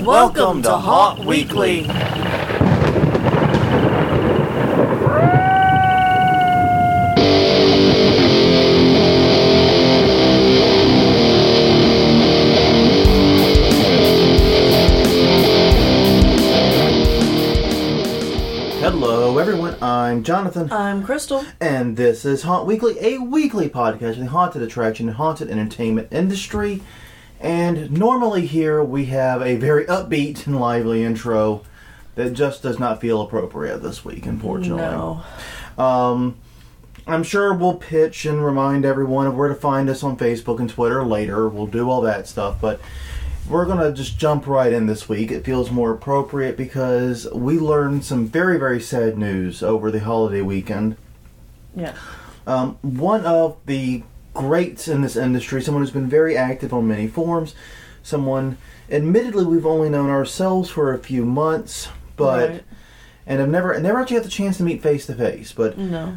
Welcome to Haunt Weekly. Hello everyone, I'm Jonathan. I'm Crystal. And this is Haunt Weekly, a weekly podcast of the haunted attraction and haunted entertainment industry. And normally here we have a very upbeat and lively intro that just does not feel appropriate this week, unfortunately. No. I'm sure we'll pitch and remind everyone of where to find us on Facebook and Twitter later. We'll do all that stuff, but we're going to just jump right in this week. It feels more appropriate because we learned some very, very sad news over the holiday weekend. Yeah. One of the greats in this industry, someone who's been very active on many forums, someone, admittedly, we've only known ourselves for a few months, but, right. And I've never actually had the chance to meet face to face, but, No.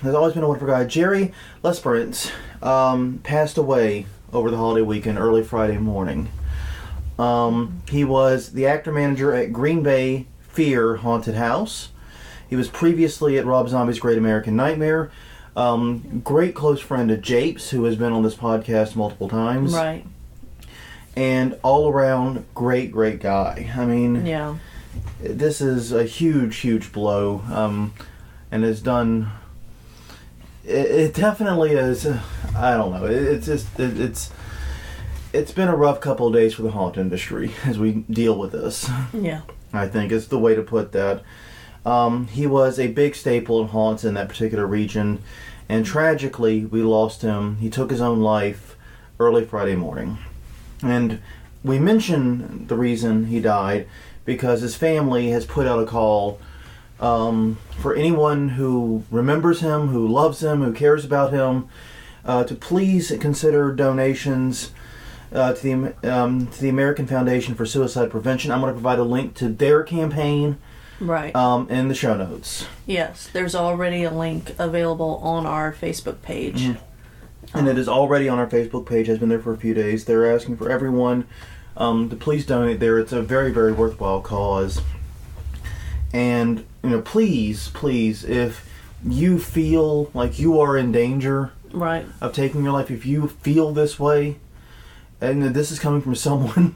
There's always been a wonderful guy. Jerry Lesperance, passed away over the holiday weekend, early Friday morning. He was the actor-manager at Green Bay Fear Haunted House. He was previously at Rob Zombie's Great American Nightmare. Great close friend of Japes, who has been on this podcast multiple times. Right. And all around great guy. I mean, Yeah. this is a huge blow. And has done. It definitely is. I don't know. It's been a rough couple of days for the haunt industry as we deal with this. Yeah. I think is the way to put that. He was a big staple in haunts in that particular region, and tragically, we lost him. He took his own life early Friday morning. And we mention the reason he died because his family has put out a call for anyone who remembers him, who loves him, who cares about him, to please consider donations to the American Foundation for Suicide Prevention. I'm going to provide a link to their campaign Right. in the show notes. Yes. There's already a link available on our Facebook page. Mm-hmm. And it is already on our Facebook page, has been there for a few days. They're asking for everyone to please donate there. It's a very, very worthwhile cause. And, please, if you feel like you are in danger Right. of taking your life, if you feel this way, and this is coming from someone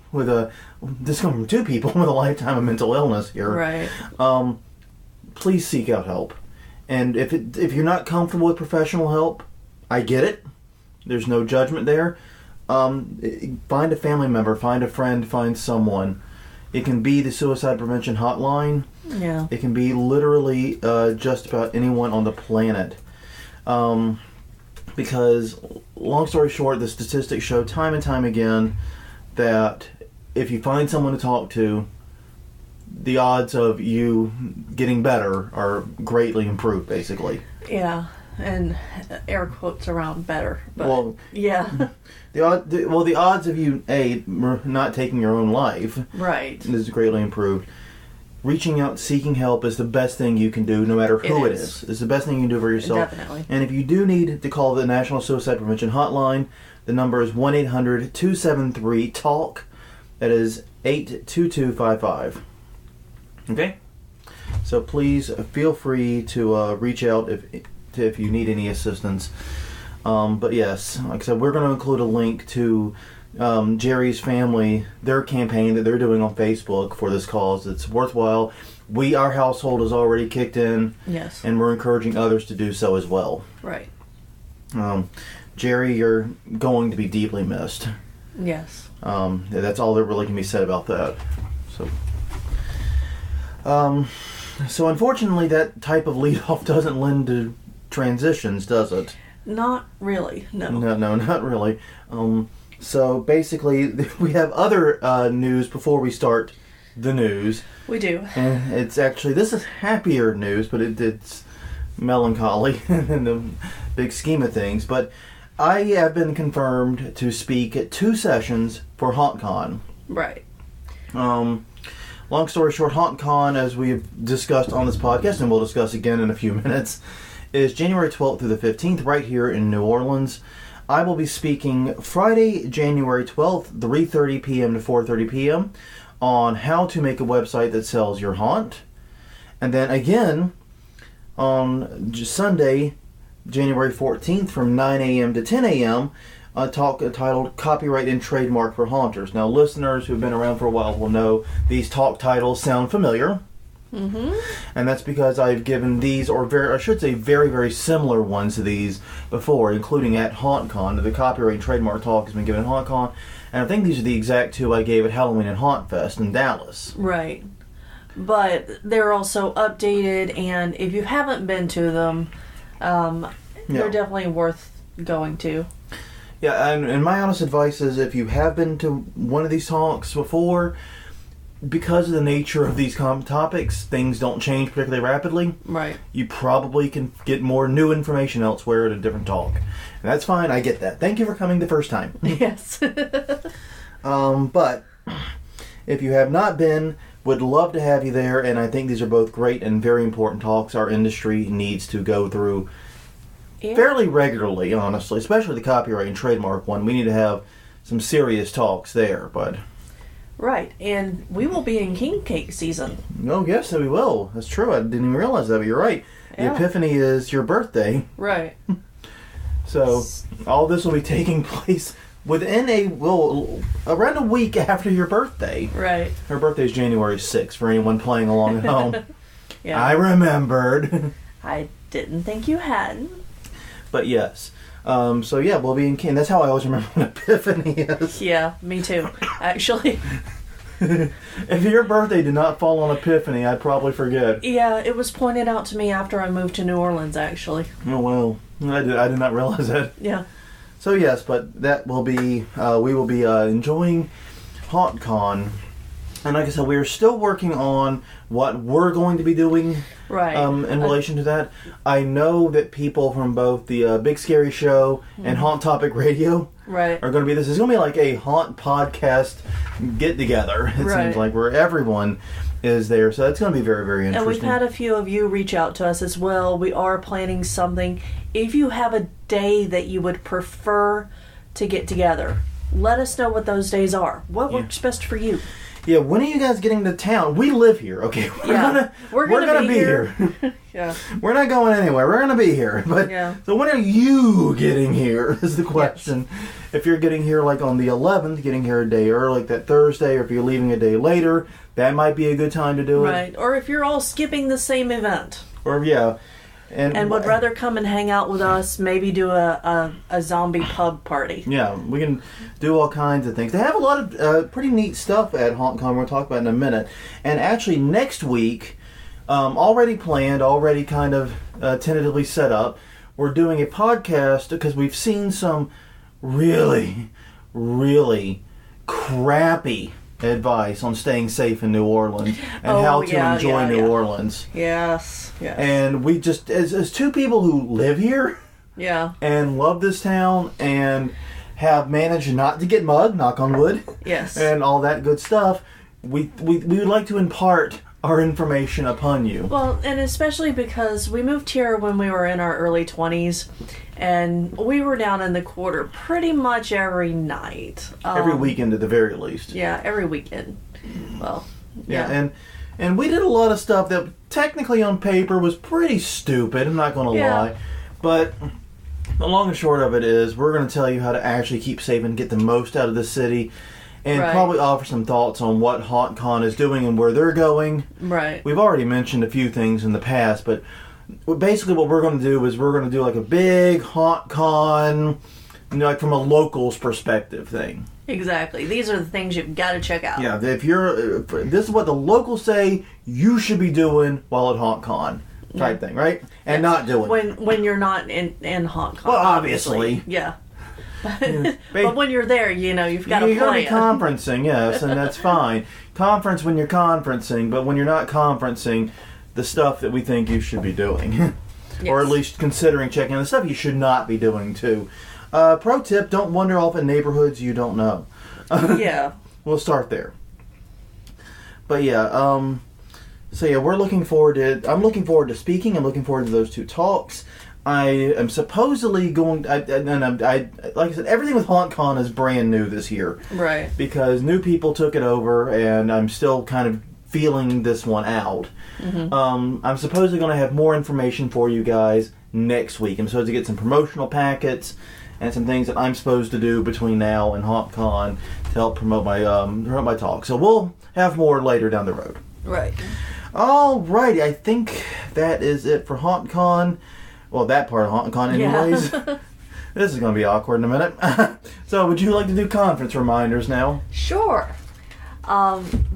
this is coming from two people with a lifetime of mental illness here. Right. Please seek out help. And if you're not comfortable with professional help, I get it. There's no judgment there. Find a family member, find a friend, find someone. It can be the suicide prevention hotline. Yeah. It can be literally just about anyone on the planet. Because, long story short, the statistics show time and time again that if you find someone to talk to, the odds of you getting better are greatly improved, basically. Yeah. And air quotes around better. But Well, yeah. the odds of you, not taking your own life Right. is greatly improved. Reaching out, seeking help is the best thing you can do, no matter who it is. It's the best thing you can do for yourself. Definitely. And if you do need to call the National Suicide Prevention Hotline, the number is 1-800-273-TALK. That is 82255. Okay? So please feel free to reach out if you need any assistance. But yes, like I said, we're going to include a link to Jerry's family, their campaign that they're doing on Facebook for this cause. It's worthwhile. Our household has already kicked in. Yes. And we're encouraging others to do so as well. Right. Jerry, you're going to be deeply missed. Yes. That's all that really can be said about that. So unfortunately, that type of lead-off doesn't lend to transitions, does it? Not really. No. No, not really. So basically, we have other news before we start the news. We do. And it's actually, this is happier news, but it's melancholy in the big scheme of things. But I have been confirmed to speak at 2 sessions for HAuNTcon. Right. Long story short, HAuNTcon, as we've discussed on this podcast, and we'll discuss again in a few minutes, is January 12th through the 15th right here in New Orleans. I will be speaking Friday, January 12th, 3:30 p.m. to 4:30 p.m. on how to make a website that sells your haunt. And then again, on Sunday, January 14th from 9 a.m. to 10 a.m., a talk titled Copyright and Trademark for Haunters. Now, listeners who've been around for a while will know these talk titles sound familiar. Mm-hmm. And that's because I've given these, or very, very similar ones to these before, including at HAuNTcon. The copyright and trademark talk has been given at HAuNTcon. And I think these are the exact two I gave at Halloween and Haunt Fest in Dallas. Right. But they're also updated, and if you haven't been to them, they're definitely worth going to. Yeah, and my honest advice is if you have been to one of these talks before, because of the nature of these topics, things don't change particularly rapidly. Right. You probably can get more new information elsewhere at a different talk. And that's fine, I get that. Thank you for coming the first time. Yes. But if you have not been, would love to have you there, and I think these are both great and very important talks our industry needs to go through fairly regularly, honestly, especially the copyright and trademark one. We need to have some serious talks there, but... Right, and we will be in king cake season. Oh, yes, we will. That's true. I didn't even realize that, but you're right. Yeah. The Epiphany is your birthday. Right. So, all this will be taking place within around a week after your birthday. Right. Her birthday is January 6th, for anyone playing along at home. Yeah. I remembered. I didn't think you hadn't. But yes. So yeah, we'll be in King. That's how I always remember when Epiphany is. Yeah, me too, actually. If your birthday did not fall on Epiphany, I'd probably forget. Yeah, it was pointed out to me after I moved to New Orleans, actually. Oh, well. I did not realize that. Yeah. So yes, but that will be, we will be enjoying HAuNTcon. And like I said, we're still working on what we're going to be doing in relation to that. I know that people from both the Big Scary Show and Haunt Topic Radio are going to be this. It's going to be like a haunt podcast get-together, it seems like, where everyone is there. So that's going to be very, very interesting. And we've had a few of you reach out to us as well. We are planning something. If you have a day that you would prefer to get together, let us know what those days are. What works best for you? Yeah, when are you guys getting to town? We live here, okay? We're gonna be here. Yeah. We're not going anywhere. We're gonna be here. But so when are you getting here is the question. Yes. If you're getting here like on the 11th, getting here a day early, like that Thursday, or if you're leaving a day later, that might be a good time to do it. Right. Or if you're all skipping the same event. Or and would rather come and hang out with us, maybe do a zombie pub party. Yeah, we can do all kinds of things. They have a lot of pretty neat stuff at HauNTcon we'll talk about in a minute. And actually next week, already planned, already kind of tentatively set up, we're doing a podcast because we've seen some really, really crappy advice on staying safe in New Orleans and how to enjoy New Orleans. Yes. And we just, as two people who live here and love this town and have managed not to get mugged, knock on wood, and all that good stuff, we would like to impart our information upon you. Well, and especially because we moved here when we were in our early 20s, and we were down in the Quarter pretty much every night. Every weekend at the very least. Yeah, every weekend. Well, and we did a lot of stuff that technically on paper was pretty stupid, I'm not going to lie. But the long and short of it is we're going to tell you how to actually keep safe and get the most out of the city. And probably offer some thoughts on what HauNTcon is doing and where they're going. Right. We've already mentioned a few things in the past, but basically what we're going to do is we're going to do like a big HauNTcon, like from a locals perspective thing. Exactly. These are the things you've got to check out. Yeah, this is what the locals say you should be doing while at HauNTcon type thing, right? And not doing when you're not in HauNTcon. Well, obviously. Yeah. But when you're there, you've got to plan. You're going to be conferencing, yes, and that's fine. Conference when you're conferencing, but when you're not conferencing, the stuff that we think you should be doing. Or at least considering checking the stuff you should not be doing, too. Pro tip, don't wander off in neighborhoods you don't know. We'll start there. But we're looking forward to... I'm looking forward to speaking. I'm looking forward to those two talks. I am supposedly going. Like I said, everything with HauNTcon is brand new this year, right? Because new people took it over, and I'm still kind of feeling this one out. Mm-hmm. I'm supposedly going to have more information for you guys next week. I'm supposed to get some promotional packets and some things that I'm supposed to do between now and HauNTcon to help promote my talk. So we'll have more later down the road. Right. Alrighty, I think that is it for HauNTcon. Well, that part of HauNTcon anyways. Yeah. This is going to be awkward in a minute. So would you like to do conference reminders now? Sure.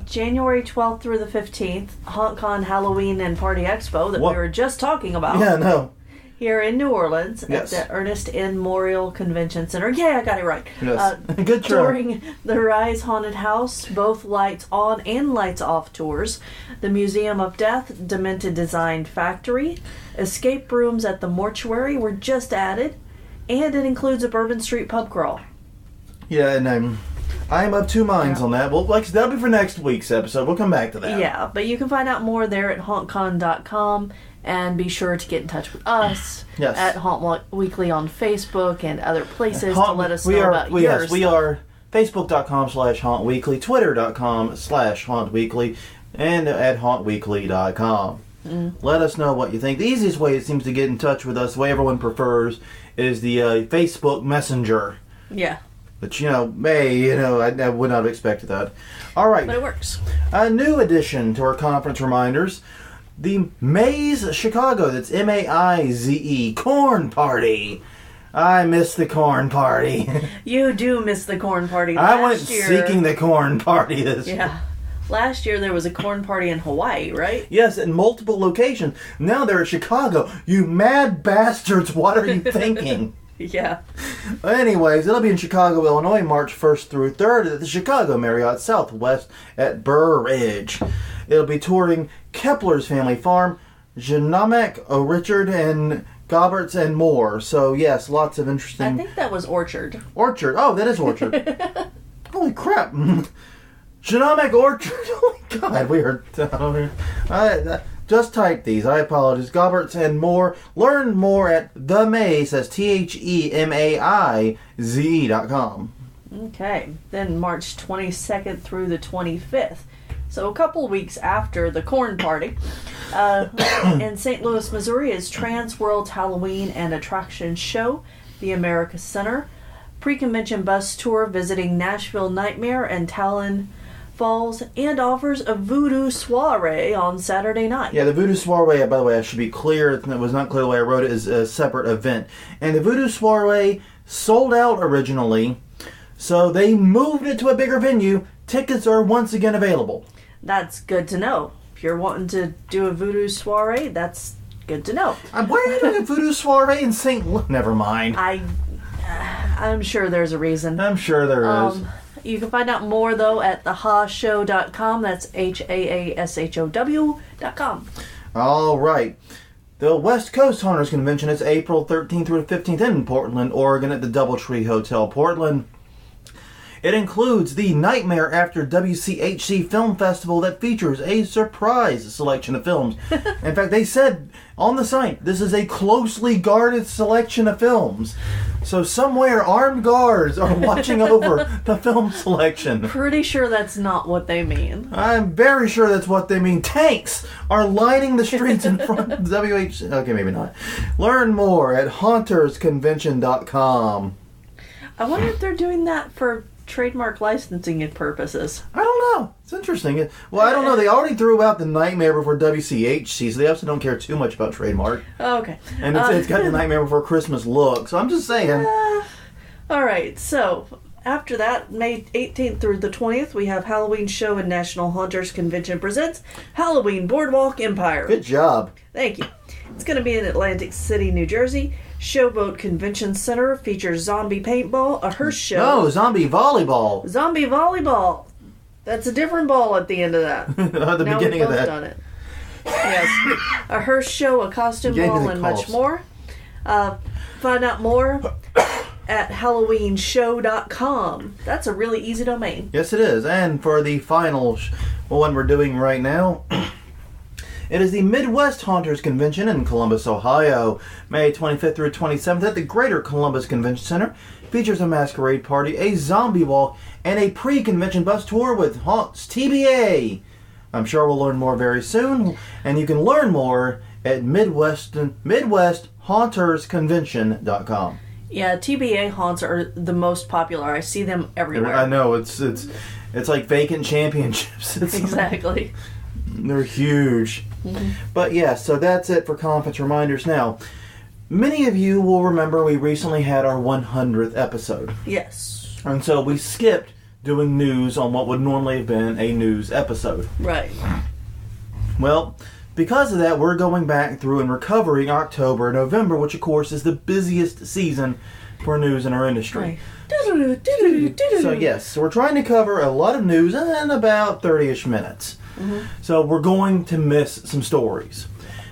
January 12th through the 15th, HauNTcon Halloween and Party Expo that we were just talking about. Yeah, no. Here in New Orleans yes. at the Ernest N. Memorial Convention Center. Yeah, I got it right. Yes. Good try. During the Rise Haunted House, both lights on and lights off tours, the Museum of Death, Demented Design Factory, escape rooms at the mortuary were just added, and it includes a Bourbon Street pub crawl. Yeah, and I'm of two minds on that. Well, that'll be for next week's episode. We'll come back to that. Yeah, but you can find out more there at HauNTcon.com. And be sure to get in touch with us at Haunt Weekly on Facebook and other places to let us know about yours. Yes, we are Facebook.com/HauntWeekly, Twitter.com/HauntWeekly, and at HauntWeekly.com. Let us know what you think. The easiest way it seems to get in touch with us, the way everyone prefers, is the Facebook Messenger. Yeah. But, I would not have expected that. All right. But it works. A new addition to our conference reminders. The Maze Chicago, that's M-A-I-Z-E, Corn Party. I miss the Corn Party. You do miss the Corn Party. I went seeking the Corn Party this year. Yeah. Last year there was a Corn Party in Hawaii, right? Yes, in multiple locations. Now they're at Chicago. You mad bastards, what are you thinking? Yeah. Anyways, it'll be in Chicago, Illinois, March 1st through 3rd at the Chicago Marriott Southwest at Burr Ridge. It'll be touring Kepler's Family Farm, Genomic, Richard, and Goberts, and more. So, yes, lots of interesting... I think that was Orchard. Orchard. Oh, that is Orchard. Holy crap. Genomic Orchard. Oh, my God. We are... just type these. I apologize. Goberts and more. Learn more at TheMaze, that's TheMaize.com. Okay. Then March 22nd through the 25th. So a couple weeks after the Corn Party, in St. Louis, Missouri is Trans World Halloween and Attraction Show, the America Center, pre-convention bus tour visiting Nashville Nightmare and Talon Falls, and offers a voodoo soiree on Saturday night. Yeah, the voodoo soiree, by the way, I should be clear, it was not clear the way I wrote it, is a separate event. And the voodoo soiree sold out originally, so they moved it to a bigger venue. Tickets are once again available. That's good to know. If you're wanting to do a voodoo soiree, that's good to know. Why are you doing a voodoo soiree in St. Louis? Never mind. I'm sure there's a reason. I'm sure there is. You can find out more, though, at thehaashow.com. That's HAASHOW.com. All right. The West Coast Haunters Convention is April 13th through the 15th in Portland, Oregon at the Doubletree Hotel, Portland. It includes the Nightmare After WCHC Film Festival that features a surprise selection of films. In fact, they said on the site, this is a closely guarded selection of films. So somewhere armed guards are watching over the film selection. Pretty sure that's not what they mean. I'm very sure that's what they mean. Tanks are lining the streets in front of WHC. Okay, maybe not. Learn more at HauntersConvention.com. I wonder if they're doing that for trademark licensing purposes. I don't know. It's interesting. Well, I don't know. They already threw out the Nightmare Before WCHC, so they also don't care too much about trademark. Oh, okay. And it's got the Nightmare Before Christmas look, so I'm just saying. All right, so after that, May 18th through the 20th, we have Halloween Show and National Haunters Convention presents Halloween Boardwalk Empire. Good job. Thank you. It's going to be in Atlantic City, New Jersey. Showboat Convention Center features zombie paintball, a hearse show. No, zombie volleyball. Zombie volleyball. That's a different ball at the end of that. At the beginning of that. Done it. Yes. A hearse show, a costume ball, and much more. Find out more at HalloweenShow.com. That's a really easy domain. Yes, it is. And for the final one we're doing right now, It is the Midwest Haunters Convention in Columbus, Ohio, May 25th through 27th at the Greater Columbus Convention Center. Features a masquerade party, a zombie walk, and a pre-convention bus tour with Haunts TBA. I'm sure we'll learn more very soon, and you can learn more at MidwestHauntersConvention.com. Yeah, TBA haunts are the most popular. I see them everywhere. I know, it's like vacant championships. Exactly. They're huge. Mm-hmm. But yeah, so that's it for conference reminders. Now, many of you will remember we recently had our 100th episode. Yes. And so we skipped doing news on what would normally have been a news episode. Right. Well, because of that, we're going back through and recovering October and November, which of course is the busiest season for news in our industry. Right. So yes, so we're trying to cover a lot of news in about 30-ish minutes. Mm-hmm. So we're going to miss some stories.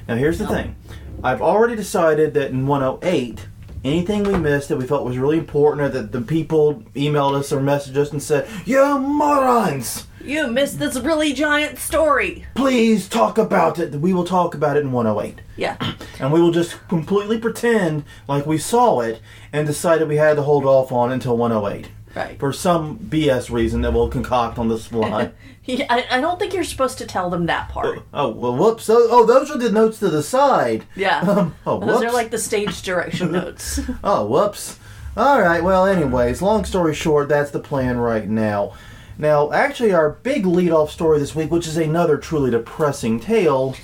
Now here's the thing. I've already decided that in 108, anything we missed that we felt was really important or that the people emailed us or messaged us and said, "You morons! You missed this really giant story. Please talk about it." We will talk about it in 108. Yeah. And we will just completely pretend like we saw it and decided we had to hold off on until 108. Right. For some BS reason that we'll concoct on the fly. Yeah, I don't think you're supposed to tell them that part. Oh, well, whoops. Oh, those are the notes to the side. Yeah. Whoops. Those are like the stage direction notes. Oh, whoops. All right, well, anyways, long story short, that's the plan right now. Now, actually, our big lead-off story this week, which is another truly depressing tale,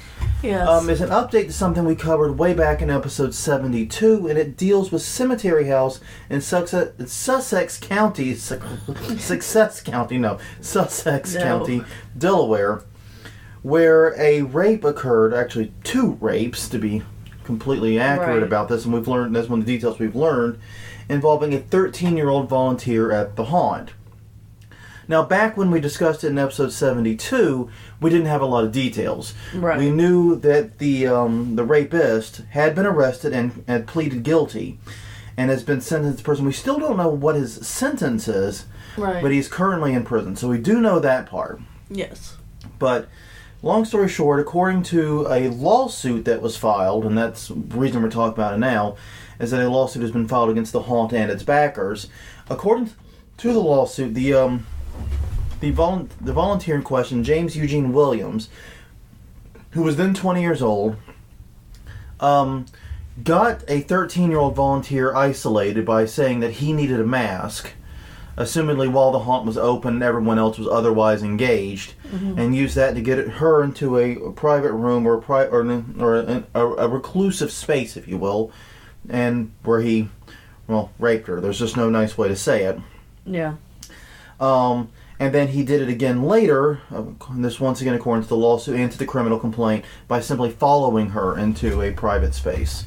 Yes. is an update to something we covered way back in episode 72, and it deals with Cemetery House in Sussex County, Sussex County, Delaware, where a rape occurred, actually 2 rapes, to be completely accurate about this, and we've learned, that's one of the details we've learned, involving a 13-year-old volunteer at the haunt. Now, back when we discussed it in episode 72, we didn't have a lot of details. Right. We knew that the rapist had been arrested and had pleaded guilty and has been sentenced to prison. We still don't know what his sentence is, but he's currently in prison. So we do know that part. Yes. But long story short, according to a lawsuit that was filed, and that's the reason we're talking about it now, is that a lawsuit has been filed against the haunt and its backers. According to the lawsuit, the volunteer in question, James Eugene Williams, who was then 20 years old, got a 13-year-old volunteer isolated by saying that he needed a mask, assumedly while the haunt was open and everyone else was otherwise engaged, and used that to get her into a private room or a reclusive space, if you will, and where he, raped her. There's just no nice way to say it. Yeah. And then he did it again later, this once again according to the lawsuit and to the criminal complaint, by simply following her into a private space.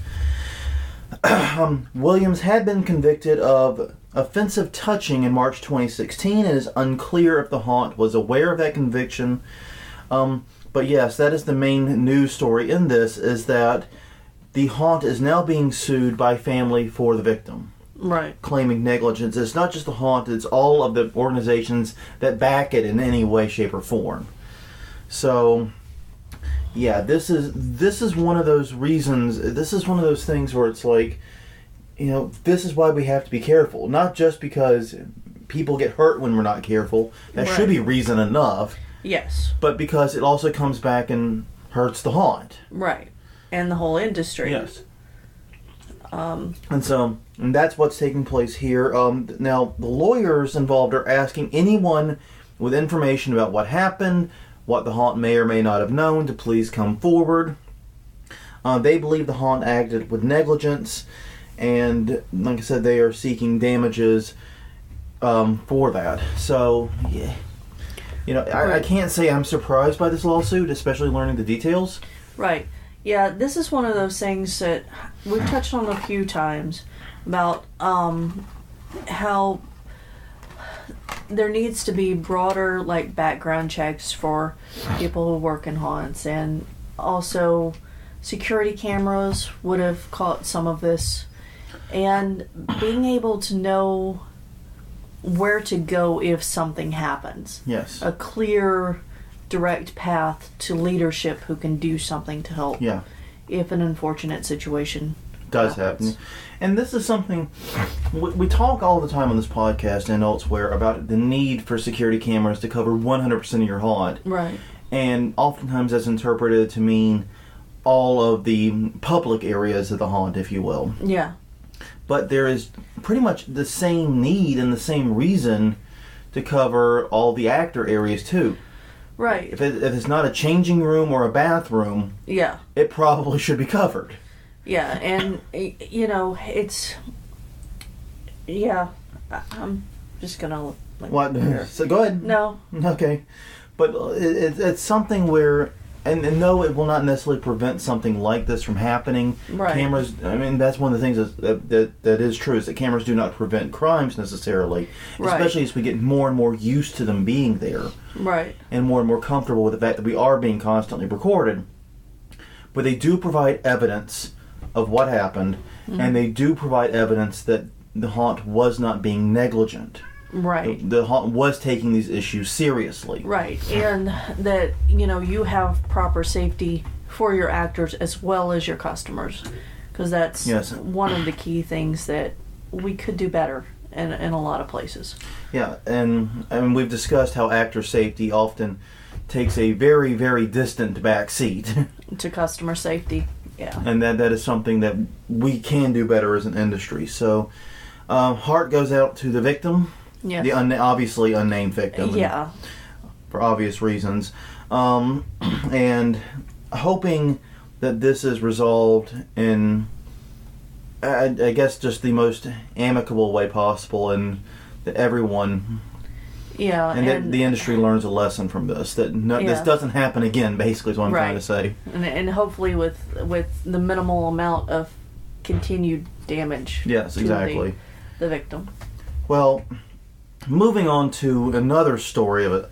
Williams had been convicted of offensive touching in March 2016, and it is unclear if the haunt was aware of that conviction. But yes, that is the main news story in this, is that the haunt is now being sued by family for the victim. Right. Claiming negligence. It's not just the haunt, it's all of the organizations that back it in any way, shape, or form. So, yeah, this is one of those reasons, this is one of those things where it's like, this is why we have to be careful. Not just because people get hurt when we're not careful. That should be reason enough. Yes. But because it also comes back and hurts the haunt. Right. And the whole industry. Yes. And that's what's taking place here. Now, the lawyers involved are asking anyone with information about what happened, what the haunt may or may not have known, to please come forward. They believe the haunt acted with negligence, and like I said, they are seeking damages for that. So, yeah. I can't say I'm surprised by this lawsuit, especially learning the details. Right. Yeah, this is one of those things that we've touched on a few times about how there needs to be broader background checks for people who work in haunts, and also security cameras would have caught some of this, and being able to know where to go if something happens. Yes. A clear direct path to leadership who can do something to help. Yeah. If an unfortunate situation does happen. And this is something we talk all the time on this podcast and elsewhere about the need for security cameras to cover 100% of your haunt. Right. And oftentimes that's interpreted to mean all of the public areas of the haunt, if you will. Yeah. But there is pretty much the same need and the same reason to cover all the actor areas too. Right. If it's not a changing room or a bathroom, yeah, it probably should be covered. Yeah, and it's I'm just gonna what? So go ahead. No. Okay, but it's something where. And no, it will not necessarily prevent something like this from happening. Right. Cameras, I mean, that's one of the things that is true, is that cameras do not prevent crimes necessarily. Right. Especially as we get more and more used to them being there. Right. And more comfortable with the fact that we are being constantly recorded. But they do provide evidence of what happened, and they do provide evidence that the haunt was not being negligent. Right. The haunt was taking these issues seriously. Right. And that, you have proper safety for your actors as well as your customers. Because that's one of the key things that we could do better in a lot of places. Yeah, and we've discussed how actor safety often takes a very, very distant back seat. To customer safety, yeah. And that is something that we can do better as an industry. So, heart goes out to the victim. Yes. The obviously unnamed victim. Yeah. For obvious reasons. And hoping that this is resolved in, I guess, just the most amicable way possible, and that everyone... Yeah. And that the industry learns a lesson from this. That this doesn't happen again, basically, is what I'm trying to say. And hopefully with the minimal amount of continued damage. Yes, exactly. To the victim. Well... Moving on to another story of a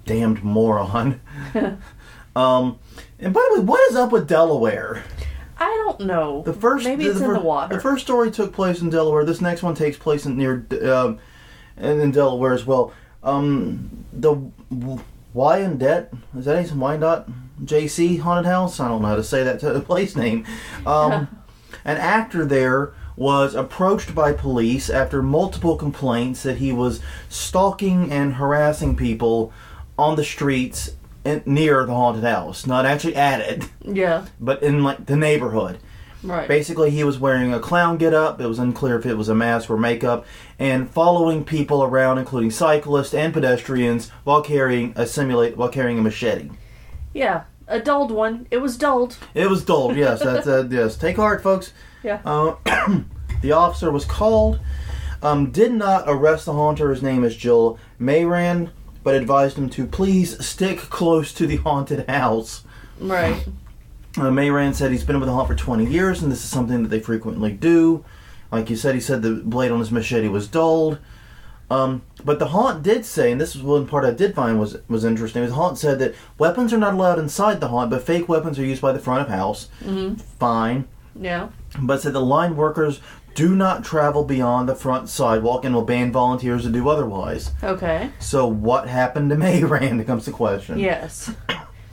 damned moron. And by the way, what is up with Delaware? I don't know. Maybe it's in the water. The first story took place in Delaware. This next one takes place in Delaware as well. The Wyandotte, is that anything? Wyandotte JC Haunted House? I don't know how to say that place name. An actor there was approached by police after multiple complaints that he was stalking and harassing people on the streets near the haunted house. Not actually at it. Yeah. But in the neighborhood. Right. Basically, he was wearing a clown get-up. It was unclear if it was a mask or makeup, and following people around, including cyclists and pedestrians, while carrying a machete. Yeah, a dulled one. It was dulled. It was dulled. Yes, that's yes. Take heart, folks. Yeah. The officer was called. Did not arrest the haunter. His name is Jill Mayran, but advised him to please stick close to the haunted house. Right. Mayran said he's been with the haunt for 20 years, and this is something that they frequently do. Like you said, he said the blade on his machete was dulled. But the haunt did say, and this was one part I did find was interesting, the haunt said that weapons are not allowed inside the haunt, but fake weapons are used by the front of house. Mm-hmm. Fine. Yeah. But said the line workers do not travel beyond the front sidewalk and will ban volunteers to do otherwise. Okay. So what happened to Mayran comes the question. Yes.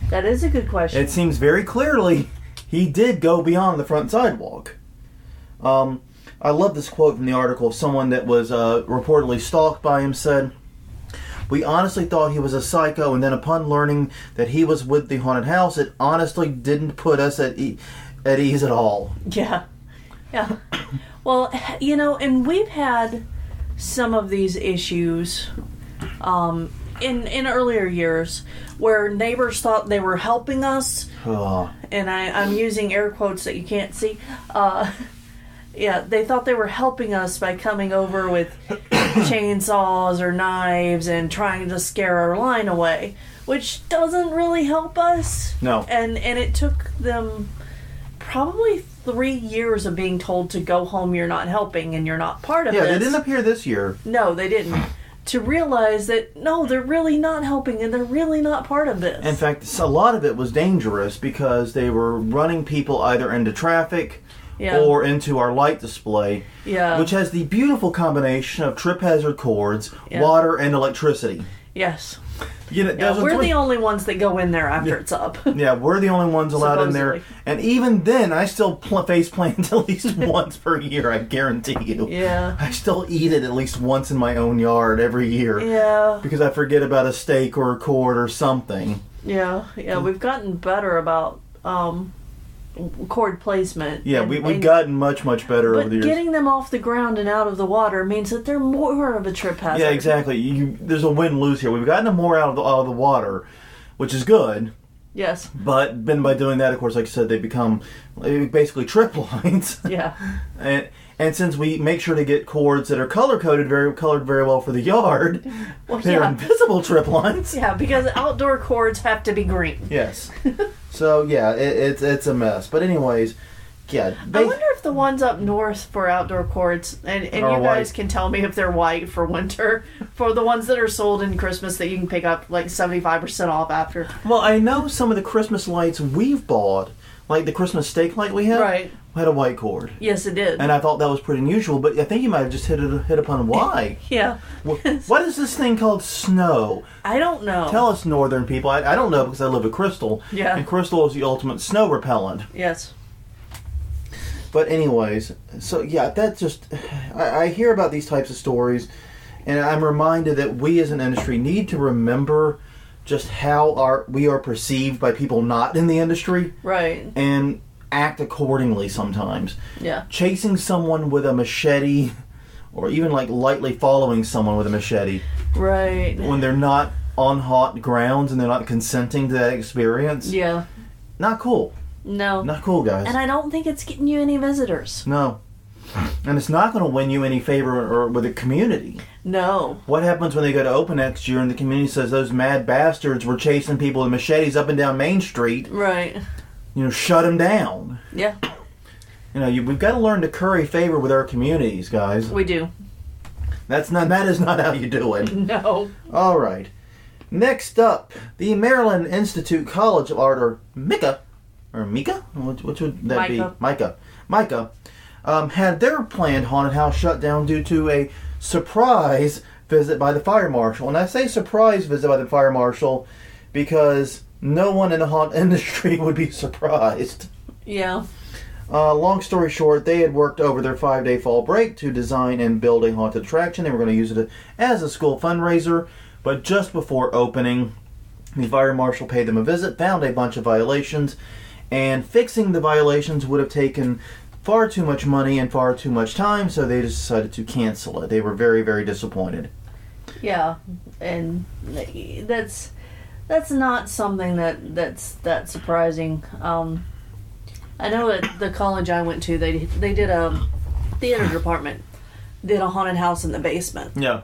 That is a good question. It seems very clearly he did go beyond the front sidewalk. I love this quote from the article of someone that was reportedly stalked by him said, "We honestly thought he was a psycho, and then upon learning that he was with the haunted house, it honestly didn't put us at ease at all." Yeah. Yeah. Well, and we've had some of these issues in earlier years where neighbors thought they were helping us. And I'm using air quotes that you can't see. Yeah, they thought they were helping us by coming over with chainsaws or knives and trying to scare our line away, which doesn't really help us. No. And it took them probably 3 years of being told to go home, you're not helping, and you're not part of this. Yeah, they didn't appear this year. No, they didn't. To realize that, no, they're really not helping, and they're really not part of this. In fact, a lot of it was dangerous because they were running people either into traffic or into our light display, which has the beautiful combination of trip hazard cords, water, and electricity. Yes. We're the only ones that go in there after it's up. Yeah, we're the only ones allowed in there. And even then, I still face plant at least once per year, I guarantee you. Yeah. I still eat it at least once in my own yard every year. Yeah. Because I forget about a steak or a cord or something. Yeah, we've gotten better about cord placement. Yeah, we've gotten much better over the years. But getting them off the ground and out of the water means that they're more of a trip hazard. Yeah, exactly. There's a win-lose here. We've gotten them more out of the water, which is good. Yes. But then by doing that, of course, like I said, they become basically trip lines. Yeah. And since we make sure to get cords that are colored very well for the yard, they're invisible trip lines. Yeah, because outdoor cords have to be green. Yes. So yeah, it's a mess. But anyways, yeah. I wonder if the ones up north for outdoor cords, and you guys can tell me if they're white for winter, for the ones that are sold in Christmas that you can pick up like 75% off after. Well, I know some of the Christmas lights we've bought, like the Christmas stake light we have, had a white cord. Yes, it did. And I thought that was pretty unusual, but I think you might have just hit upon why. Yeah. What is this thing called snow? I don't know. Tell us, northern people. I don't know because I live at Crystal. Yeah. And Crystal is the ultimate snow repellent. Yes. But anyways, so yeah, that just... I hear about these types of stories, and I'm reminded that we as an industry need to remember just how we are perceived by people not in the industry. Right. And act accordingly sometimes. Yeah. Chasing someone with a machete, or even like lightly following someone with a machete. Right. When they're not on hot grounds and they're not consenting to that experience. Yeah. Not cool. No. Not cool, guys. And I don't think it's getting you any visitors. No. And it's not going to win you any favor or with the community. No. What happens when they go to Open next year and the community says those mad bastards were chasing people with machetes up and down Main Street? Right. Shut them down. Yeah. We've got to learn to curry favor with our communities, guys. We do. That is not how you do it. No. All right. Next up, the Maryland Institute College of Art, or MICA, or Mika? Which would that be? Micah. Had their planned haunted house shut down due to a surprise visit by the fire marshal. And I say surprise visit by the fire marshal because no one in the haunt industry would be surprised. Yeah. Long story short, they had worked over their 5-day fall break to design and build a haunted attraction. They were going to use it as a school fundraiser, but just before opening, the fire marshal paid them a visit, found a bunch of violations, and fixing the violations would have taken far too much money and far too much time, so they just decided to cancel it. They were very, very disappointed. Yeah, and that's not something that's that surprising. I know at the college I went to, they did a theater department, did a haunted house in the basement. Yeah.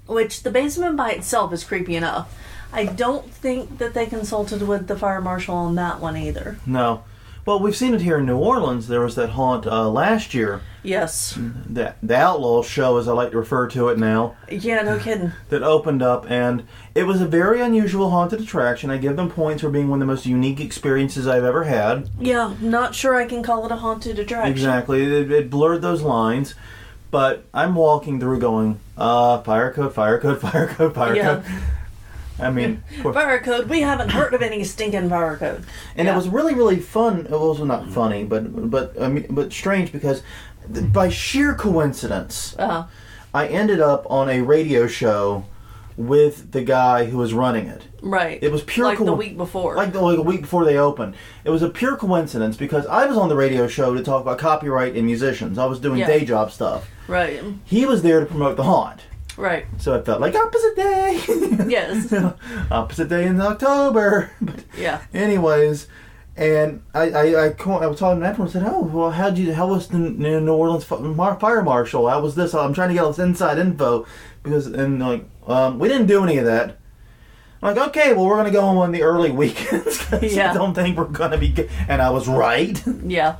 Which the basement by itself is creepy enough. I don't think that they consulted with the fire marshal on that one either. No. Well, we've seen it here in New Orleans. There was that haunt last year. Yes. The Outlaw show, as I like to refer to it now. Yeah, no kidding. That opened up, and it was a very unusual haunted attraction. I give them points for being one of the most unique experiences I've ever had. Yeah, not sure I can call it a haunted attraction. Exactly. It blurred those lines. But I'm walking through going, fire code, fire code, fire code, fire code. I mean... Fire code. We haven't heard of any stinking fire code. And it was really, really fun. It was not funny, but strange because by sheer coincidence, I ended up on a radio show with the guy who was running it. Right. It was pure the week before. Like a week before they opened. It was a pure coincidence because I was on the radio show to talk about copyright and musicians. I was doing day job stuff. Right. He was there to promote the haunt. Right. So it felt like opposite day. Yes. Opposite day in October. But yeah. Anyways, and I was talking to him and said, "Oh, well, how was the New Orleans fire marshal? How was this? I'm trying to get all this inside info because we didn't do any of that." I'm like, okay, well, we're going to go on one of the early weekends because I don't think we're going to be good. And I was right. Yeah.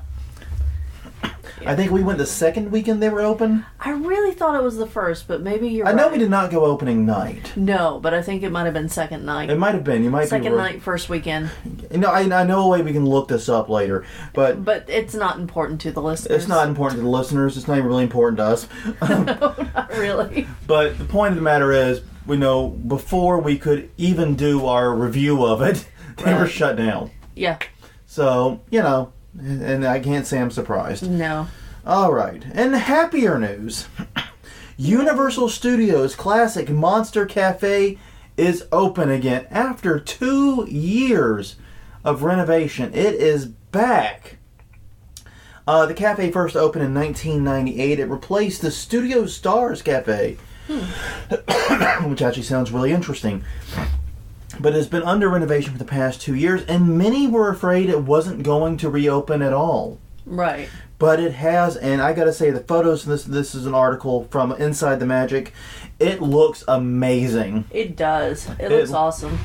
I think we went the second weekend they were open. I really thought it was the first, but maybe you're right. I know we did not go opening night. No, but I think it might have been second night. It might have been. You might be second night, first weekend. No, I know a way we can look this up later, but it's not important to the listeners. It's not important to the listeners. It's not even really important to us. No, not really. But the point of the matter is, before we could even do our review of it, they were shut down. Yeah. So, and I can't say I'm surprised. No. All right. And happier news. Universal Studios classic Monster Cafe is open again after 2 years of renovation. It is back. The cafe first opened in 1998. It replaced the Studio Stars Cafe, which actually sounds really interesting. But it's been under renovation for the past 2 years, and many were afraid it wasn't going to reopen at all. Right. But it has, and I gotta say, the photos, this is an article from Inside the Magic, it looks amazing. It does. It looks awesome.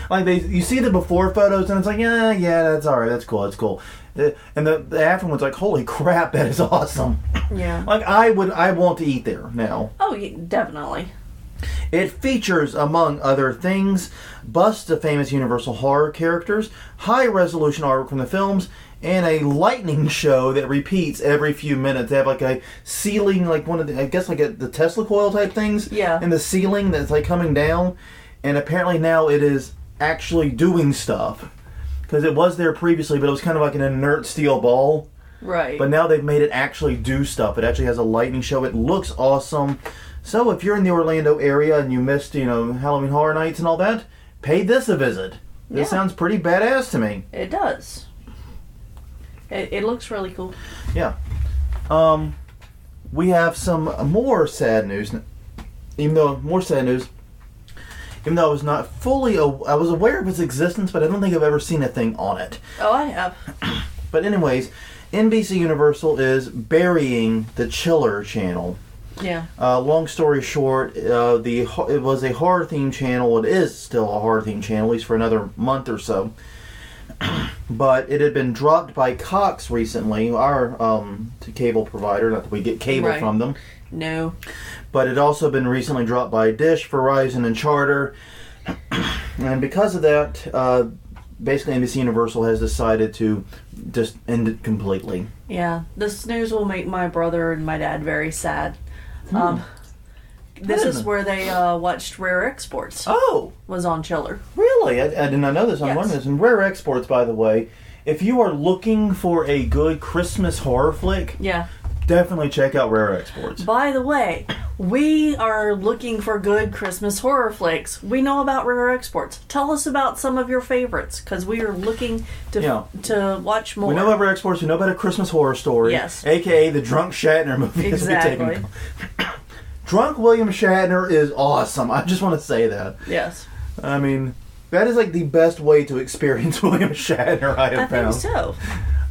Like, you see the before photos, and it's like, yeah, that's alright, that's cool. And the after one's like, holy crap, that is awesome. Yeah. Like, I want to eat there now. Oh, yeah, definitely. It features, among other things, busts of famous Universal horror characters, high-resolution artwork from the films, and a lightning show that repeats every few minutes. They have like a ceiling, like one of the, I guess like the Tesla coil type things. Yeah. In the ceiling that's like coming down, and apparently now it is actually doing stuff. Because it was there previously, but it was kind of like an inert steel ball. Right. But now they've made it actually do stuff. It actually has a lightning show. It looks awesome. So if you're in the Orlando area and you missed, Halloween Horror Nights and all that, pay this a visit. This sounds pretty badass to me. It does. It looks really cool. Yeah. We have some more sad news. Even though I was not fully, I was aware of its existence, but I don't think I've ever seen a thing on it. Oh, I have. But anyways, NBCUniversal is burying the Chiller channel. Yeah. Long story short, it was a horror-themed channel. It is still a horror-themed channel, at least for another month or so. But it had been dropped by Cox recently, our cable provider. Not that we get cable from them. No. But it also been recently dropped by Dish, Verizon, and Charter. And because of that, basically NBCUniversal has decided to just end it completely. Yeah. This news will make my brother and my dad very sad. This is where they watched Rare Exports. Oh! Was on Chiller. Really? I did not know this. I'm learning this. And Rare Exports, by the way, if you are looking for a good Christmas horror flick, definitely check out Rare Exports. By the way, we are looking for good Christmas horror flicks. We know about Rare Exports. Tell us about some of your favorites, because we are looking to watch more. We know about Rare Exports. We know about A Christmas Horror Story. Yes. A.K.A. the Drunk Shatner movie. Exactly. Drunk William Shatner is awesome. I just want to say that. Yes. I mean, that is like the best way to experience William Shatner I have found. I think so.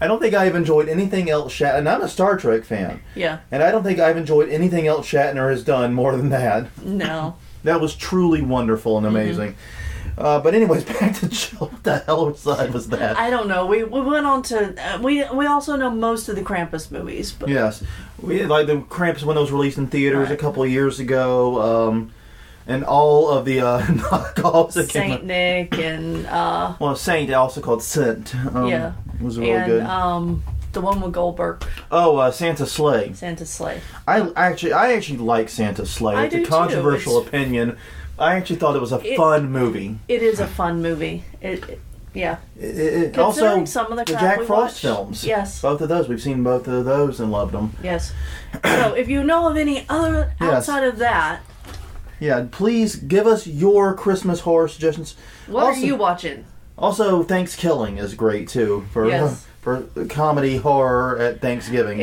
I don't think I've enjoyed anything else Shatner, and I'm a Star Trek fan. Yeah. And I don't think I've enjoyed anything else Shatner has done more than that. No. That was truly wonderful and amazing. Mm-hmm. But anyways, back to Jill. What the hell side was that? I don't know. We went on to... we also know most of the Krampus movies. But. Yes. We like the Krampus when it was released in theaters a couple of years ago. And all of the knockoffs. Saint Nick and... well, Saint, also called Sint. Was really good. The one with Goldberg. Oh, Santa's Sleigh. Santa's Sleigh. I actually like Santa's Sleigh. It's a controversial opinion. I actually thought it was a fun movie. It is a fun movie. Considering also, some of the Jack Frost films. Yes. Both of those. We've seen both of those and loved them. Yes. So, if you know of any other outside of that... Yeah, please give us your Christmas horror suggestions. What are you watching? Also, Thanksgiving is great, too, for comedy horror at Thanksgiving.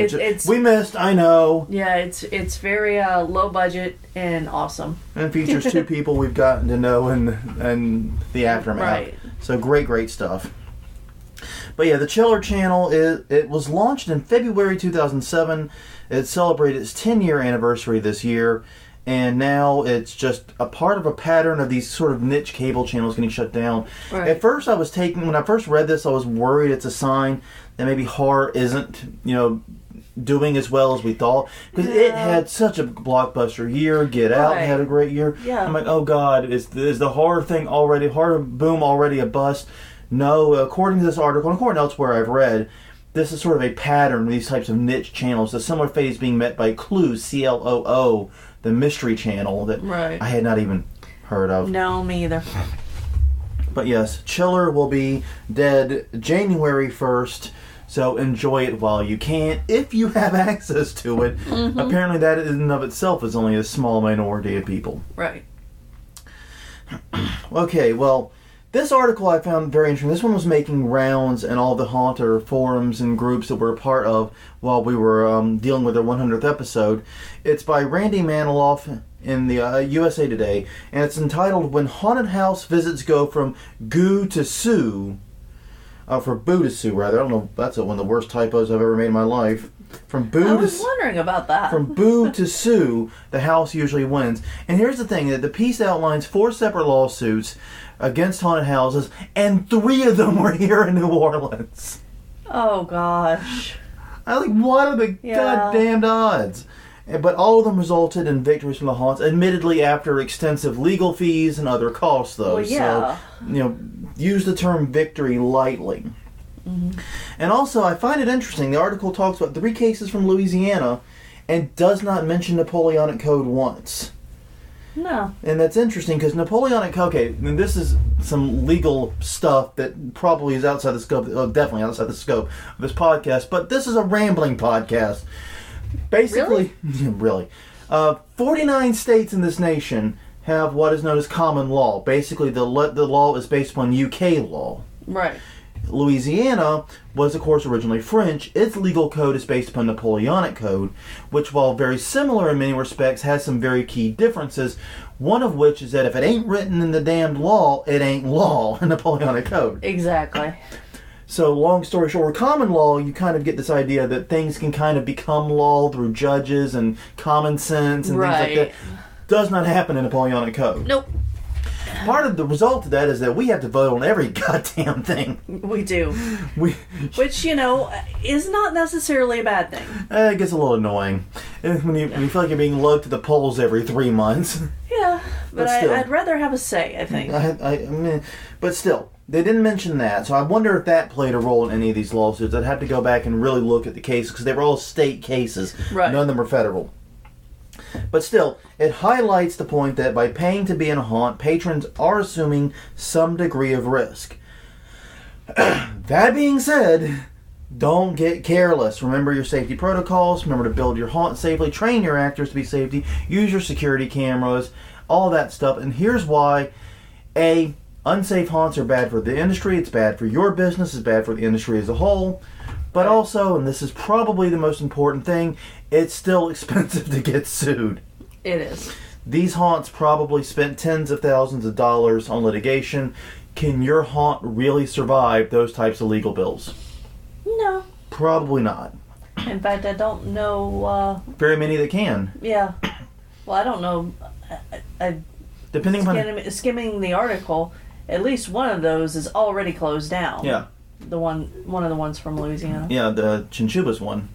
We missed, I know. Yeah, it's very low budget and awesome. And features two people we've gotten to know in the aftermath. Right. So great stuff. But yeah, the Chiller Channel, it was launched in February 2007. It celebrated its 10-year anniversary this year. And now it's just a part of a pattern of these sort of niche cable channels getting shut down. Right. At first, when I first read this, I was worried it's a sign that maybe horror isn't, doing as well as we thought. Because it had such a blockbuster year. Get Out had a great year. Yeah. I'm like, oh God, is the horror boom already a bust? No, according to this article, and according to elsewhere I've read, this is sort of a pattern of these types of niche channels. A similar fate is being met by Clue, CLOO, the mystery channel that I had not even heard of. No, me either. But yes, Chiller will be dead January 1st, so enjoy it while you can, if you have access to it. Mm-hmm. Apparently that in and of itself is only a small minority of people. Right. Okay, well, this article I found very interesting. This one was making rounds in all the Haunter forums and groups that we're a part of while we were dealing with their 100th episode. It's by Randy Maniloff in the USA Today, and it's entitled "When Haunted House Visits Go from Goo to Sue." For boo to sue, rather. I don't know. That's one of the worst typos I've ever made in my life. From boo I was wondering about that. From boo to sue, the house usually wins. And here's the thing: that the piece outlines 4 separate lawsuits against haunted houses, and 3 of them were here in New Orleans. Oh gosh! I was like, what are the goddamned odds? But all of them resulted in victories from the haunts, admittedly after extensive legal fees and other costs, though. Well, yeah. So, use the term victory lightly. Mm-hmm. And also, I find it interesting, the article talks about 3 cases from Louisiana and does not mention Napoleonic Code once. No. And that's interesting, because Napoleonic Code, okay, and this is some legal stuff that probably is outside the scope, definitely outside the scope of this podcast, but this is a rambling podcast. Basically, really, 49 states in this nation have what is known as common law. Basically, the law is based upon UK law. Right. Louisiana was, of course, originally French. Its legal code is based upon Napoleonic Code, which, while very similar in many respects, has some very key differences. One of which is that if it ain't written in the damned law, it ain't law in Napoleonic Code. Exactly. So, long story short, with common law, you kind of get this idea that things can kind of become law through judges and common sense and things like that. Does not happen in Napoleonic Code. Nope. Part of the result of that is that we have to vote on every goddamn thing. We do. Which, is not necessarily a bad thing. It gets a little annoying. When you feel like you're being lugged to the polls every 3 months. Yeah, but I'd rather have a say, I think. I mean, but still. They didn't mention that, so I wonder if that played a role in any of these lawsuits. I'd have to go back and really look at the cases, because they were all state cases. Right. None of them were federal. But still, it highlights the point that by paying to be in a haunt, patrons are assuming some degree of risk. That being said, don't get careless. Remember your safety protocols. Remember to build your haunt safely. Train your actors to be safety. Use your security cameras. All that stuff. And here's why. Unsafe haunts are bad for the industry, it's bad for your business, it's bad for the industry as a whole. But also, and this is probably the most important thing, it's still expensive to get sued. It is. These haunts probably spent tens of thousands of dollars on litigation. Can your haunt really survive those types of legal bills? No. Probably not. In fact, I don't know... very many that can. Yeah. Well, I don't know. Depending upon... Skimming the article... At least one of those is already closed down. Yeah. One of the ones from Louisiana. Yeah, the Chinchubas one.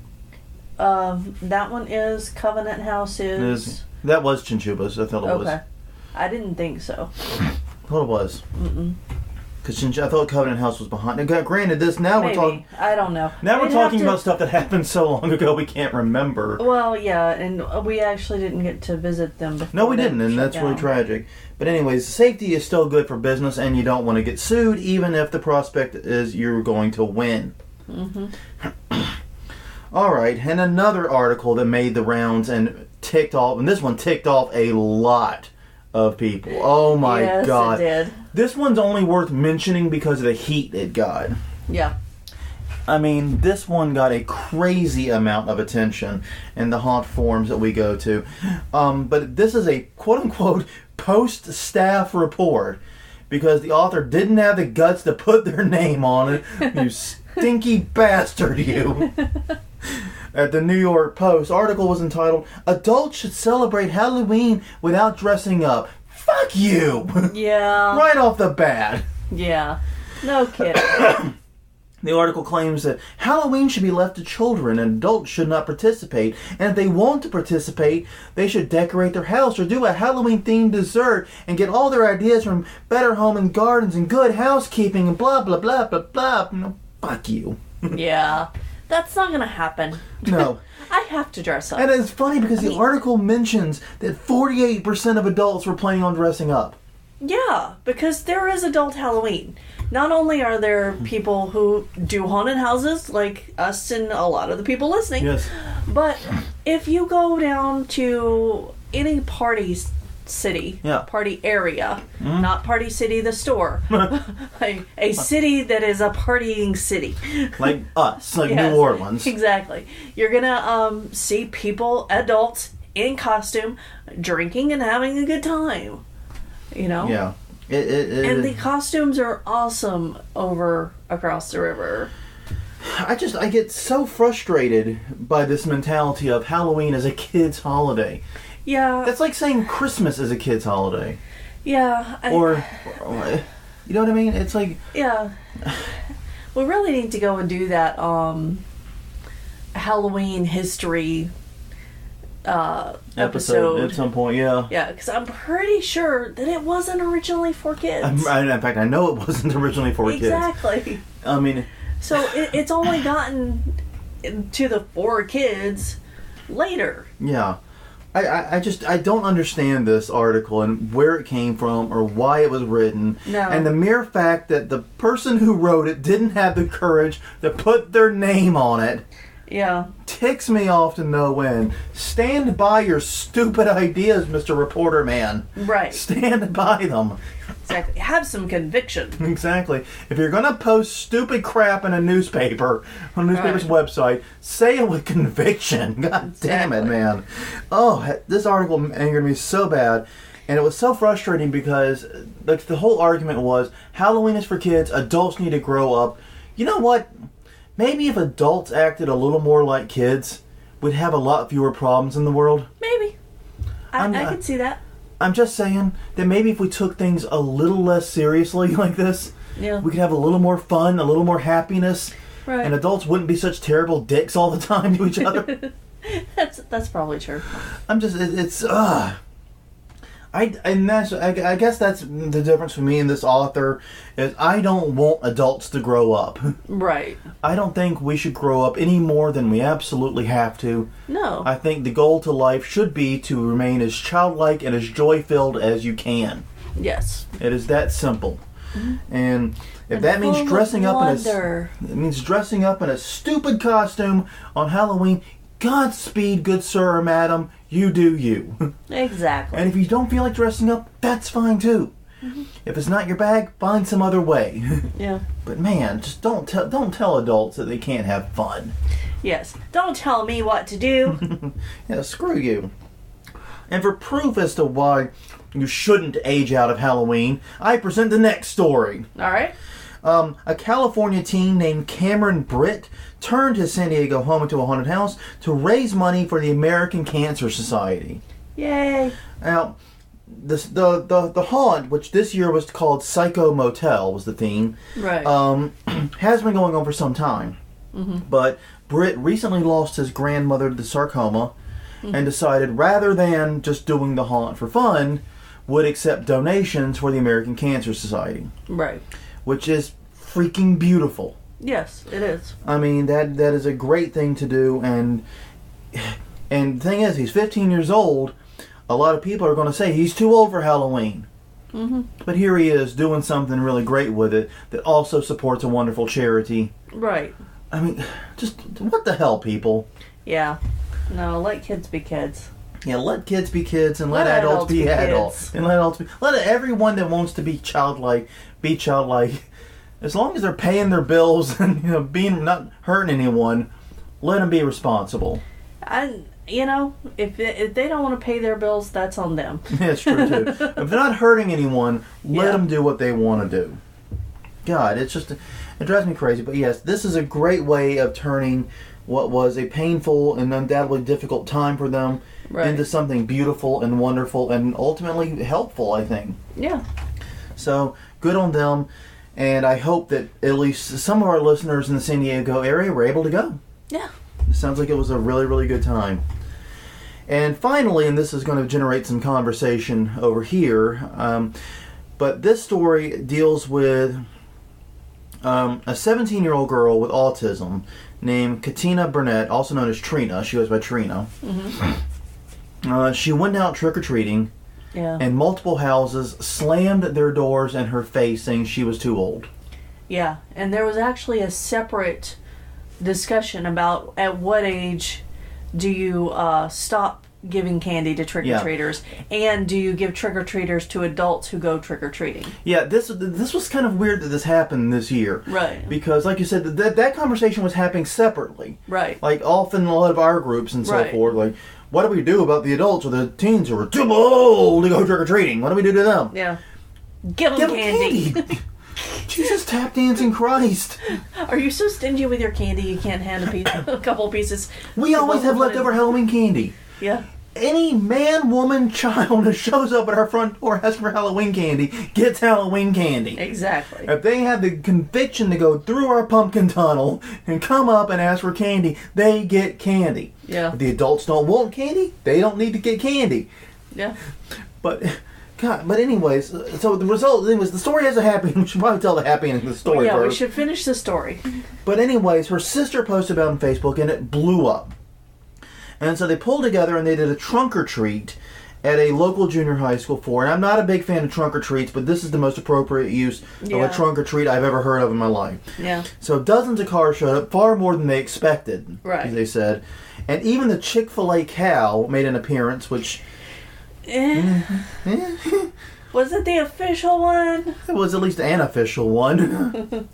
That one is Covenant House is... That was Chinchubas, I thought it was. Okay. I didn't think so. I thought it was. Mm-mm. Because I thought Covenant House was behind. Now, granted, we're talking... I don't know. Now we're talking about stuff that happened so long ago we can't remember. Well, yeah, and we actually didn't get to visit them before. No, we didn't, and that's really tragic. But anyways, safety is still good for business, and you don't want to get sued, even if the prospect is you're going to win. Mm-hmm. All right, and another article that made the rounds and ticked off, and this one ticked off a lot of people. Oh my God. Yes, it did. This one's only worth mentioning because of the heat it got. Yeah. I mean, this one got a crazy amount of attention in the haunt forums that we go to. But this is a quote-unquote post-staff report because the author didn't have the guts to put their name on it. You stinky bastard, you. At the New York Post, article was entitled, "Adults Should Celebrate Halloween Without Dressing Up." Fuck you! Yeah. Right off the bat. Yeah. No kidding. The article claims that Halloween should be left to children and adults should not participate. And if they want to participate, they should decorate their house or do a Halloween-themed dessert and get all their ideas from Better Home and Gardens and Good Housekeeping and blah, blah, blah, blah, blah. No, fuck you. Yeah. That's not going to happen. No. I have to dress up. And it's funny because the article mentions that 48% of adults were planning on dressing up. Yeah, because there is adult Halloween. Not only are there people who do haunted houses, like us and a lot of the people listening, Yes. but if you go down to any party city, Yeah. party area, not Party City the store, a city that is a partying city. Like us, like Yes, New Orleans. Exactly. You're gonna see people, adults, in costume, drinking and having a good time. You know? Yeah. And the costumes are awesome over across the river. I get so frustrated by this mentality of Halloween as a kid's holiday. Yeah. That's like saying Christmas is a kid's holiday. Yeah. Or you know what I mean? It's like... Yeah. We really need to go and do that Halloween history episode at some point, yeah. Yeah, because I'm pretty sure that it wasn't originally for kids. In fact, I know it wasn't originally for kids. Exactly. I mean... So it's only gotten to the 4 kids later. Yeah. I don't understand this article and where it came from or why it was written. No. And the mere fact that the person who wrote it didn't have the courage to put their name on it. Yeah. Ticks me off to no end. Stand by your stupid ideas, Mr. Reporter Man. Right. Stand by them. Exactly. Have some conviction. Exactly. If you're going to post stupid crap in a newspaper, on a newspaper's website, say it with conviction. God damn it, man. Oh, this article angered me so bad. And it was so frustrating because like the whole argument was, Halloween is for kids, adults need to grow up. You know what? Maybe if adults acted a little more like kids, we'd have a lot fewer problems in the world. Maybe. I could see that. I'm just saying that maybe if we took things a little less seriously like this, Yeah. we could have a little more fun, a little more happiness, Right. and adults wouldn't be such terrible dicks all the time to each other. That's probably true. I'm just, I guess that's the difference for me and this author, is I don't want adults to grow up. Right. I don't think we should grow up any more than we absolutely have to. No. I think the goal to life should be to remain as childlike and as joy-filled as you can. Yes. It is that simple. And if And that means full of dressing up wonder. in a stupid costume on Halloween, Godspeed, good sir or madam, you do you. Exactly. And if you don't feel like dressing up, that's fine too. If it's not your bag, find some other way. Yeah. But man, just don't tell adults that they can't have fun. Yes. Don't tell me what to do. Yeah, screw you. And for proof as to why you shouldn't age out of Halloween, I present the next story. All right. A California teen named Cameron Britt turned his San Diego home into a haunted house to raise money for the American Cancer Society. Yay. Now, the haunt, which this year was called Psycho Motel, was the theme, Right. has been going on for some time. But Britt recently lost his grandmother to sarcoma and decided rather than just doing the haunt for fun, would accept donations for the American Cancer Society. Right. Which is freaking beautiful. Yes, it is. I mean, that is a great thing to do, and the thing is, he's 15 years old. A lot of people are going to say he's too old for Halloween. But here he is doing something really great with it that also supports a wonderful charity. Right. I mean, just what the hell, people? Yeah. No, let kids be kids. Yeah, let kids be kids and let Let adults be adults be adults. kids. And let everyone that wants to be childlike be childlike. As long as they're paying their bills and being not hurting anyone, let them be responsible. And if they don't want to pay their bills, that's on them. Yeah, it's true too. If they're not hurting anyone, let Yeah. them do what they want to do. God, it drives me crazy. But yes, this is a great way of turning what was a painful and undoubtedly difficult time for them Right. into something beautiful and wonderful and ultimately helpful, I think. Yeah. So, good on them. And I hope that at least some of our listeners in the San Diego area were able to go. Yeah. It sounds like it was a really, really good time. And finally, and this is going to generate some conversation over here, but this story deals with a 17-year-old girl with autism named Katina Burnett, also known as Trina. She goes by Trina. She went out trick-or-treating Yeah. And multiple houses slammed their doors in her face saying she was too old. Yeah. And there was actually a separate discussion about at what age do you stop giving candy to trick-or-treaters, and do you give trick-or-treaters to adults who go trick-or-treating? Yeah, this was kind of weird that this happened this year. Right. Because, like you said, that conversation was happening separately. Right. Like, often in a lot of our groups and so Right. forth, like, what do we do about the adults or the teens who are too old to go trick-or-treating? What do we do to them? Yeah. Give them candy. Jesus, tap dancing Christ. Are you so stingy with your candy you can't hand a couple pieces? We always have leftover Halloween candy. Yeah. Any man, woman, child who shows up at our front door asking for Halloween candy gets Halloween candy. Exactly. If they have the conviction to go through our pumpkin tunnel and come up and ask for candy, they get candy. Yeah. If the adults don't want candy, they don't need to get candy. Yeah. But, God, but anyways, so the result, anyways, the story has a happy ending. We should probably tell the happy ending of the story Yeah, first. we should finish the story. But anyways, her sister posted about it on Facebook and it blew up. And so they pulled together and they did a trunk or treat at a local junior high school for, and I'm not a big fan of trunk or treats, but this is the most appropriate use of a trunk or treat I've ever heard of in my life. Yeah. So dozens of cars showed up, far more than they expected, Right. as they said. And even the Chick-fil-A cow made an appearance, which... Was it the official one? It was at least an official one.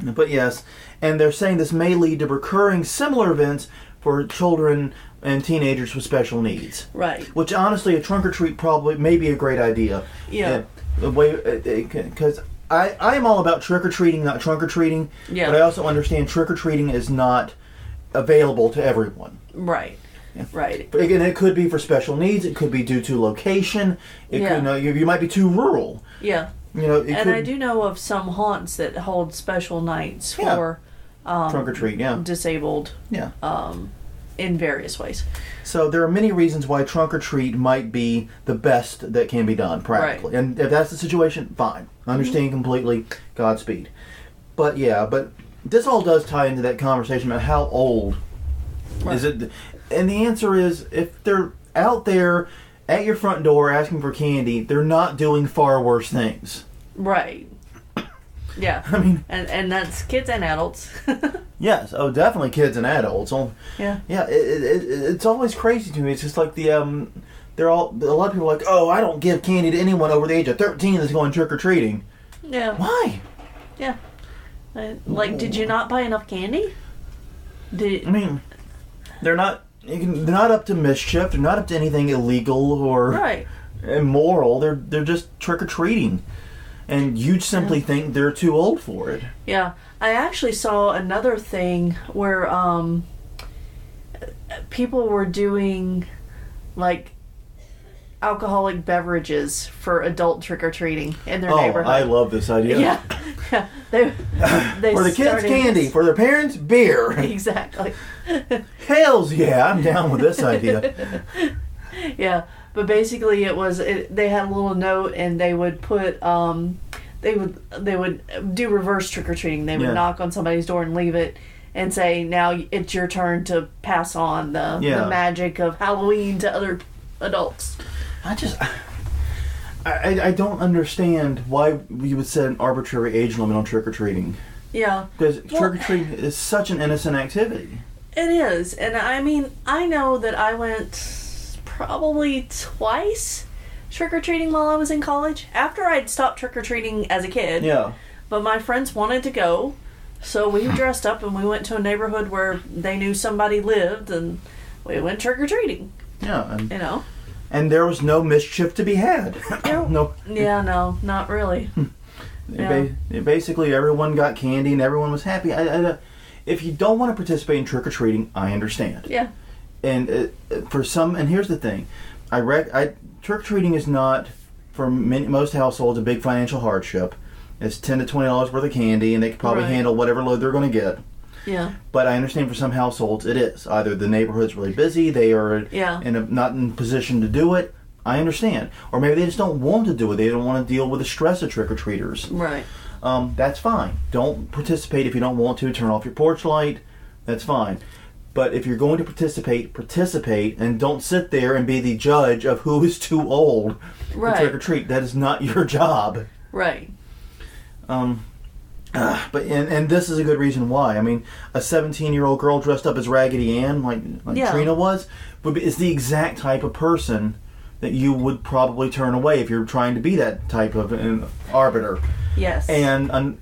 But yes, and they're saying this may lead to recurring similar events for children and teenagers with special needs. Right. Which honestly, a trunk or treat probably may be a great idea. Yeah. The way, because I am all about trick or treating, not trunk or treating. Yeah. But I also understand trick or treating is not available to everyone. Right. Yeah. Right. But again, it could be for special needs. It could be due to location. It could, you might be too rural. Yeah. I do know of some haunts that hold special nights for trunk or treat. Yeah. Disabled. Yeah. In various ways. So there are many reasons why trunk or treat might be the best that can be done practically. Right. And if that's the situation, fine. Understand completely. Godspeed. But this all does tie into that conversation about how old is it. And the answer is, if they're out there at your front door asking for candy, they're not doing far worse things. Right. Yeah. I mean... And that's kids and adults. Yes. Oh, definitely kids and adults. Yeah. Yeah. It's always crazy to me. It's just like a lot of people are like, oh, I don't give candy to anyone over the age of 13 that's going trick-or-treating. Yeah. Why? Yeah. Did you not buy enough candy? I mean, they're not up to mischief. They're not up to anything illegal or immoral. They're just trick-or-treating. And you simply think they're too old for it. Yeah. I actually saw another thing where people were doing, like, alcoholic beverages for adult trick-or-treating in their neighborhood. I love this idea. Yeah. They for the kids, candy. For their parents, beer. Exactly. Hells yeah, I'm down with this idea. Yeah. But basically, they had a little note, and they would put they would do reverse trick or treating. They would knock on somebody's door and leave it, and say, "Now it's your turn to pass on the magic of Halloween to other adults." I don't understand why you would set an arbitrary age limit on trick or treating. Yeah, because trick or treating is such an innocent activity. It is, and I mean, I know that I went probably twice trick-or-treating while I was in college, after I'd stopped trick-or-treating as a kid. Yeah. But my friends wanted to go, so we dressed up and we went to a neighborhood where they knew somebody lived, and we went trick-or-treating. Yeah. And, and there was no mischief to be had. No. Yeah, no, not really. Basically, everyone got candy and everyone was happy. If you don't want to participate in trick-or-treating, I understand. Yeah. And for some, and here's the thing, trick-or-treating is not, for most households, a big financial hardship. It's $10 to $20 worth of candy, and they can probably handle whatever load they're going to get. Yeah. But I understand for some households it is. Either the neighborhood's really busy, they are not in position to do it. I understand. Or maybe they just don't want to do it. They don't want to deal with the stress of trick-or-treaters. Right. That's fine. Don't participate if you don't want to. Turn off your porch light. That's fine. But if you're going to participate, and don't sit there and be the judge of who is too old to trick or treat. That is not your job. Right. But this is a good reason why. I mean, a 17-year-old girl dressed up as Raggedy Ann, like Trina was, is the exact type of person that you would probably turn away if you're trying to be that type of an arbiter. Yes. And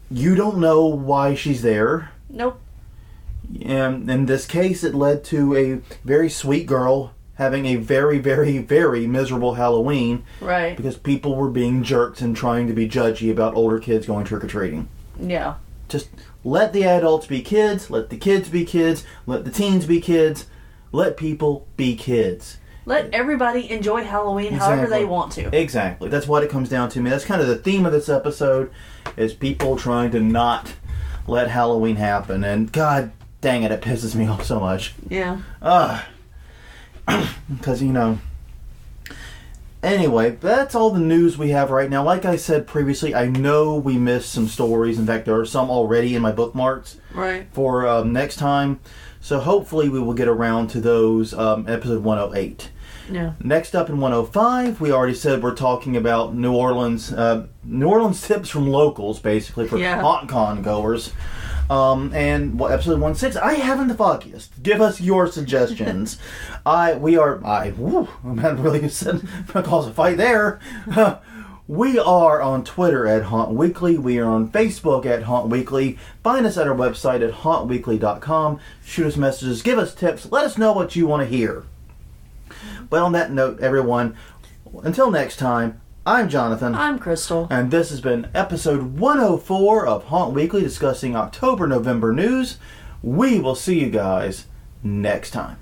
you don't know why she's there. Nope. And in this case, it led to a very sweet girl having a very, very, very miserable Halloween. Right. Because people were being jerks and trying to be judgy about older kids going trick-or-treating. Yeah. Just let the adults be kids, let the kids be kids, let the teens be kids, let people be kids. Let everybody enjoy Halloween however they want to. Exactly. That's what it comes down to. That's kind of the theme of this episode, is people trying to not let Halloween happen. And God dang it pisses me off so much. Yeah. Because, Anyway, that's all the news we have right now. Like I said previously, I know we missed some stories. In fact, there are some already in my bookmarks for next time. So hopefully we will get around to those episode 108. Yeah. Next up in 105, we already said we're talking about New Orleans tips from locals, basically, for HAuNTcon goers. And episode 116, I haven't the foggiest. Give us your suggestions. I'm not really cause a fight there. We are on Twitter at HauntWeekly. We are on Facebook at HauntWeekly. Find us at our website at HauntWeekly.com. Shoot us messages. Give us tips. Let us know what you want to hear. But on that note, everyone, until next time, I'm Jonathan. I'm Crystal. And this has been episode 104 of Haunt Weekly, discussing October-November news. We will see you guys next time.